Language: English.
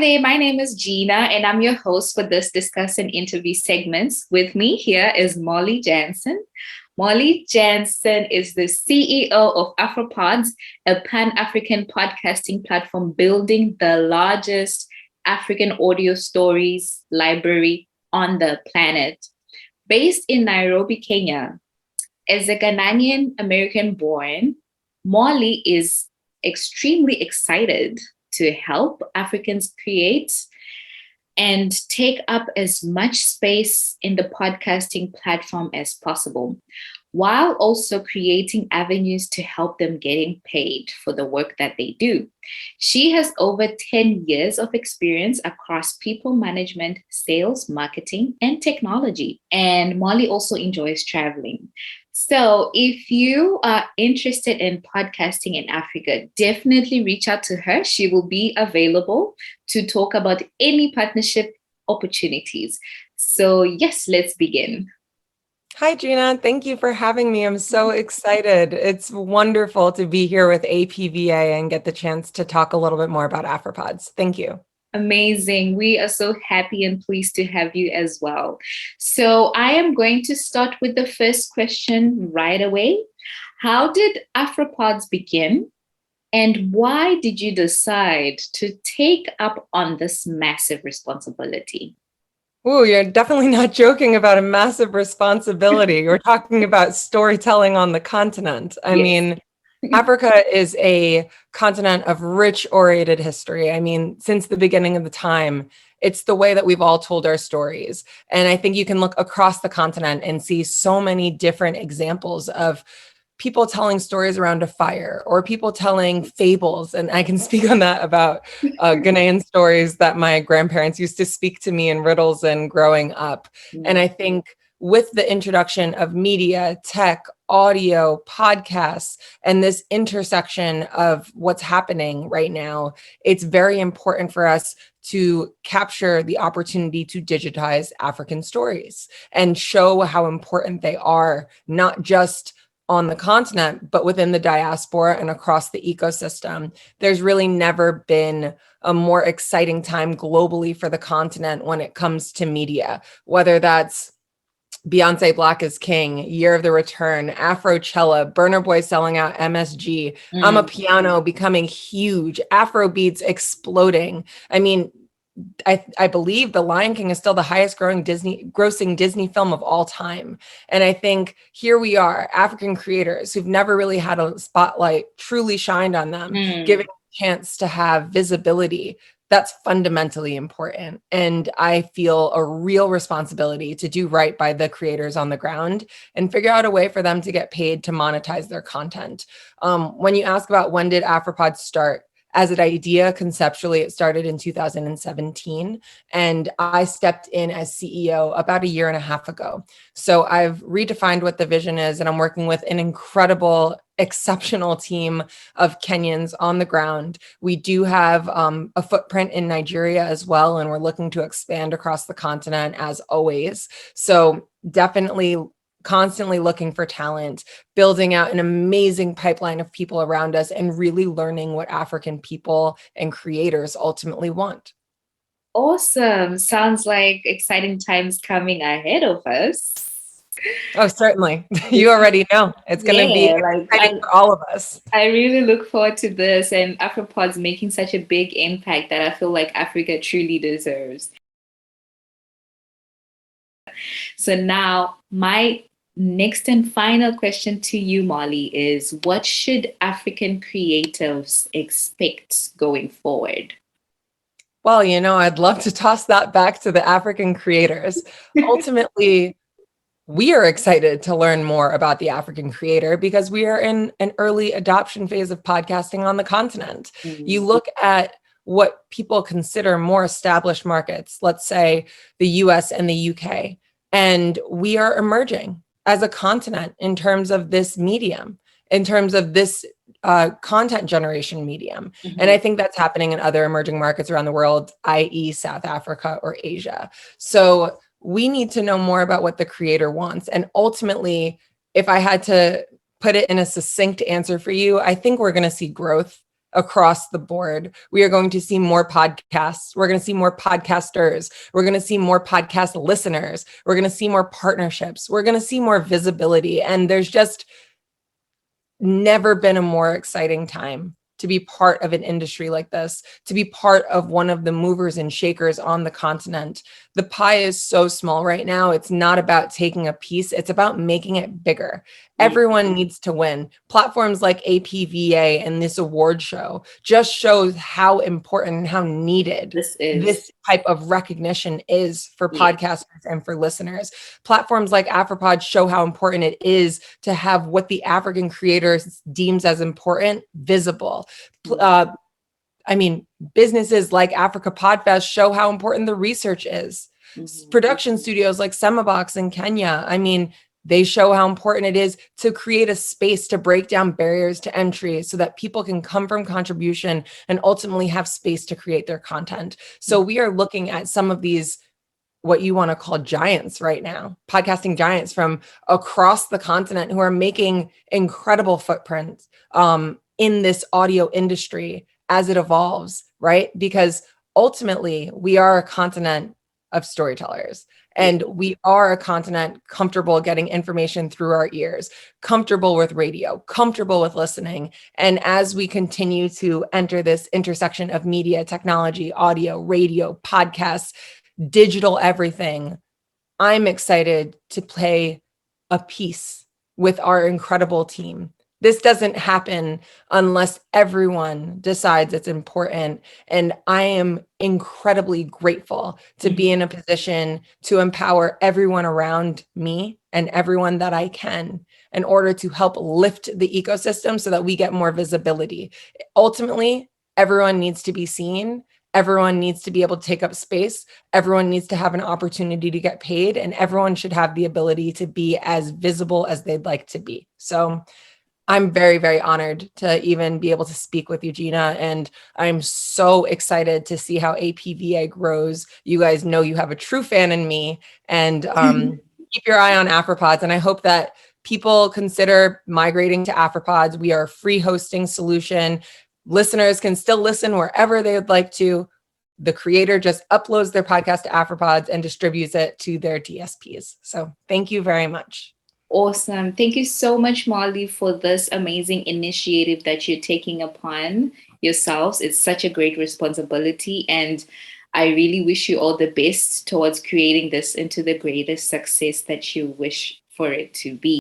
there, my name is Gina, and I'm your host for this Discussant Interview segments. With me here is Molly Jensen. Molly Jensen is the CEO of Afripods, a Pan-African podcasting platform building the largest African audio stories library on the planet. Based in Nairobi, Kenya, as a Ghanaian American born, Molly is extremely excited to help Africans create and take up as much space in the podcasting platform as possible, while also creating avenues to help them getting paid for the work that they do. She has over 10 years of experience across people management, sales, marketing, and technology. And Molly also enjoys traveling. So if you are interested in podcasting in Africa, definitely reach out to her. She will be available to talk about any partnership opportunities. So yes, let's begin. Hi, Gina. Thank you for having me. I'm so excited. It's wonderful to be here with APVA and get the chance to talk a little bit more about Afripods. Thank you. Amazing. We are so happy and pleased to have you as well. So I am going to start with the first question right away. How did Afripods begin? And why did you decide to take up on this massive responsibility? Oh, you're definitely not joking about a massive responsibility. We're talking about storytelling on the continent. I mean, Africa is a continent of rich orated history. I mean, since the beginning of the time, it's the way that we've all told our stories. And I think you can look across the continent and see so many different examples of people telling stories around a fire or people telling fables. And I can speak on that about Ghanaian stories that my grandparents used to speak to me in riddles and growing up. And I think with the introduction of media, tech, audio, podcasts, and this intersection of what's happening right now, it's very important for us to capture the opportunity to digitize African stories and show how important they are, not just on the continent, but within the diaspora and across the ecosystem. There's really never been a more exciting time globally for the continent when it comes to media, whether that's Beyonce Black is King, Year of the Return, Afrochella, Burna Boy selling out MSG, I'm a Piano becoming huge, Afrobeats exploding. I mean, I believe The Lion King is still the highest grossing Disney film of all time. And I think here we are, African creators who've never really had a spotlight truly shined on them, giving a chance to have visibility. That's fundamentally important. And I feel a real responsibility to do right by the creators on the ground and figure out a way for them to get paid to monetize their content. When you ask about when did Afripods start, as an idea, conceptually, it started in 2017, and I stepped in as CEO about a year and a half ago. So I've redefined what the vision is, and I'm working with an incredible, exceptional team of Kenyans on the ground. We do have a footprint in Nigeria as well, and we're looking to expand across the continent as always. So definitely constantly looking for talent, building out an amazing pipeline of people around us, and really learning what African people and creators ultimately want. Awesome. Sounds like exciting times coming ahead of us. Oh, certainly. You already know. It's going to be exciting for all of us. I really look forward to this and Afripods making such a big impact that I feel like Africa truly deserves. So now my next and final question to you, Molly, is what should African creatives expect going forward? Well, I'd love to toss that back to the African creators. Ultimately, we are excited to learn more about the African creator because we are in an early adoption phase of podcasting on the continent. You look at what people consider more established markets, let's say the US and the UK, and we are emerging as a continent in terms of this medium, in terms of this content generation medium. And I think that's happening in other emerging markets around the world, i.e. South Africa or Asia. So we need to know more about what the creator wants. And ultimately, if I had to put it in a succinct answer for you, I think we're going to see growth across the board. We are going to see more podcasts. We're going to see more podcasters. We're going to see more podcast listeners. We're going to see more partnerships. We're going to see more visibility. And there's just never been a more exciting time to be part of an industry like this, to be part of one of the movers and shakers on the continent. The pie is so small right now. It's not about taking a piece. It's about making it bigger. Everyone needs to win. Platforms like APVA and this award show just shows how important and how needed this type of recognition is for podcasters and for listeners. Platforms like Afripods show how important it is to have what the African creators deems as important visible. Businesses like Africa Podfest show how important the research is. Production studios like Semabox in Kenya, they show how important it is to create a space to break down barriers to entry so that people can come from contribution and ultimately have space to create their content. So we are looking at some of these, what you want to call giants right now, podcasting giants from across the continent who are making incredible footprints in this audio industry as it evolves, right? Because ultimately we are a continent of storytellers. And we are a continent comfortable getting information through our ears, comfortable with radio, comfortable with listening. And as we continue to enter this intersection of media, technology, audio, radio, podcasts, digital everything, I'm excited to play a piece with our incredible team. This doesn't happen unless everyone decides it's important. And I am incredibly grateful to be in a position to empower everyone around me and everyone that I can in order to help lift the ecosystem so that we get more visibility. Ultimately, everyone needs to be seen. Everyone needs to be able to take up space. Everyone needs to have an opportunity to get paid, and everyone should have the ability to be as visible as they'd like to be. So I'm very, very honored to even be able to speak with you, Gina, and I'm so excited to see how APVA grows. You guys know you have a true fan in me, and keep your eye on Afripods, and I hope that people consider migrating to Afripods. We are a free hosting solution. Listeners can still listen wherever they would like to. The creator just uploads their podcast to Afripods and distributes it to their DSPs. So thank you very much. Awesome. Thank you so much, Molly, for this amazing initiative that you're taking upon yourselves. It's such a great responsibility, and I really wish you all the best towards creating this into the greatest success that you wish for it to be.